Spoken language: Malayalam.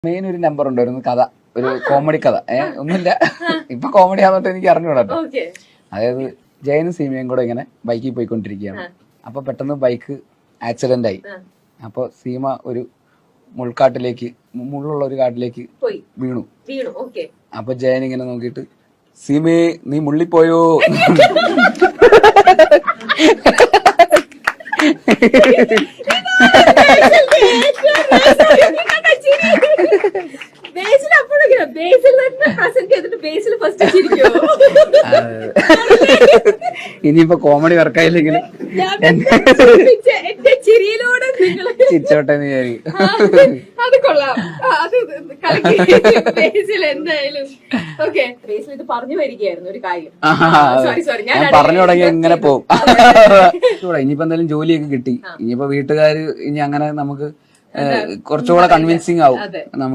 മെയിൻ ഒരു നമ്പർ ഉണ്ടായിരുന്നു കഥ, ഒരു കോമഡി കഥ. ഒന്നുമില്ല, ഇപ്പൊ കോമഡി ആണെന്നിട്ട് എനിക്ക് അറിഞ്ഞുകൂടാട്ടോ. അതായത് ജയനും സീമയും കൂടെ ഇങ്ങനെ ബൈക്കിൽ പോയിക്കൊണ്ടിരിക്കുകയാണ്. അപ്പൊ പെട്ടെന്ന് ബൈക്ക് ആക്സിഡന്റ് ആയി. അപ്പൊ സീമ ഒരു മുള്ളുള്ള ഒരു കാട്ടിലേക്ക് വീണു. അപ്പൊ ജയൻ ഇങ്ങനെ നോക്കിയിട്ട്, സീമേ നീ മുള്ളിപ്പോയോ? ഇനിയിപ്പോ കോമഡി വർക്കായില്ലെങ്കിൽ ചിരിച്ചോട്ടെ എന്ന് വിചാരിക്കും. അത് കൊള്ളാം. അത് എന്തായാലും ഓക്കെ. ഇത് പറഞ്ഞു വരികയായിരുന്നു ഒരു കാര്യം. ഞാൻ പറഞ്ഞു തുടങ്ങി ഇങ്ങനെ പോകും. ഇനിയിപ്പോ എന്തായാലും ജോലിയൊക്കെ കിട്ടി. ഇനിയിപ്പോ വീട്ടുകാര് ഇനി അങ്ങനെ നമുക്ക് കുറച്ചുകൂടെ കൺവിൻസിങ് ആവും നമുക്ക്.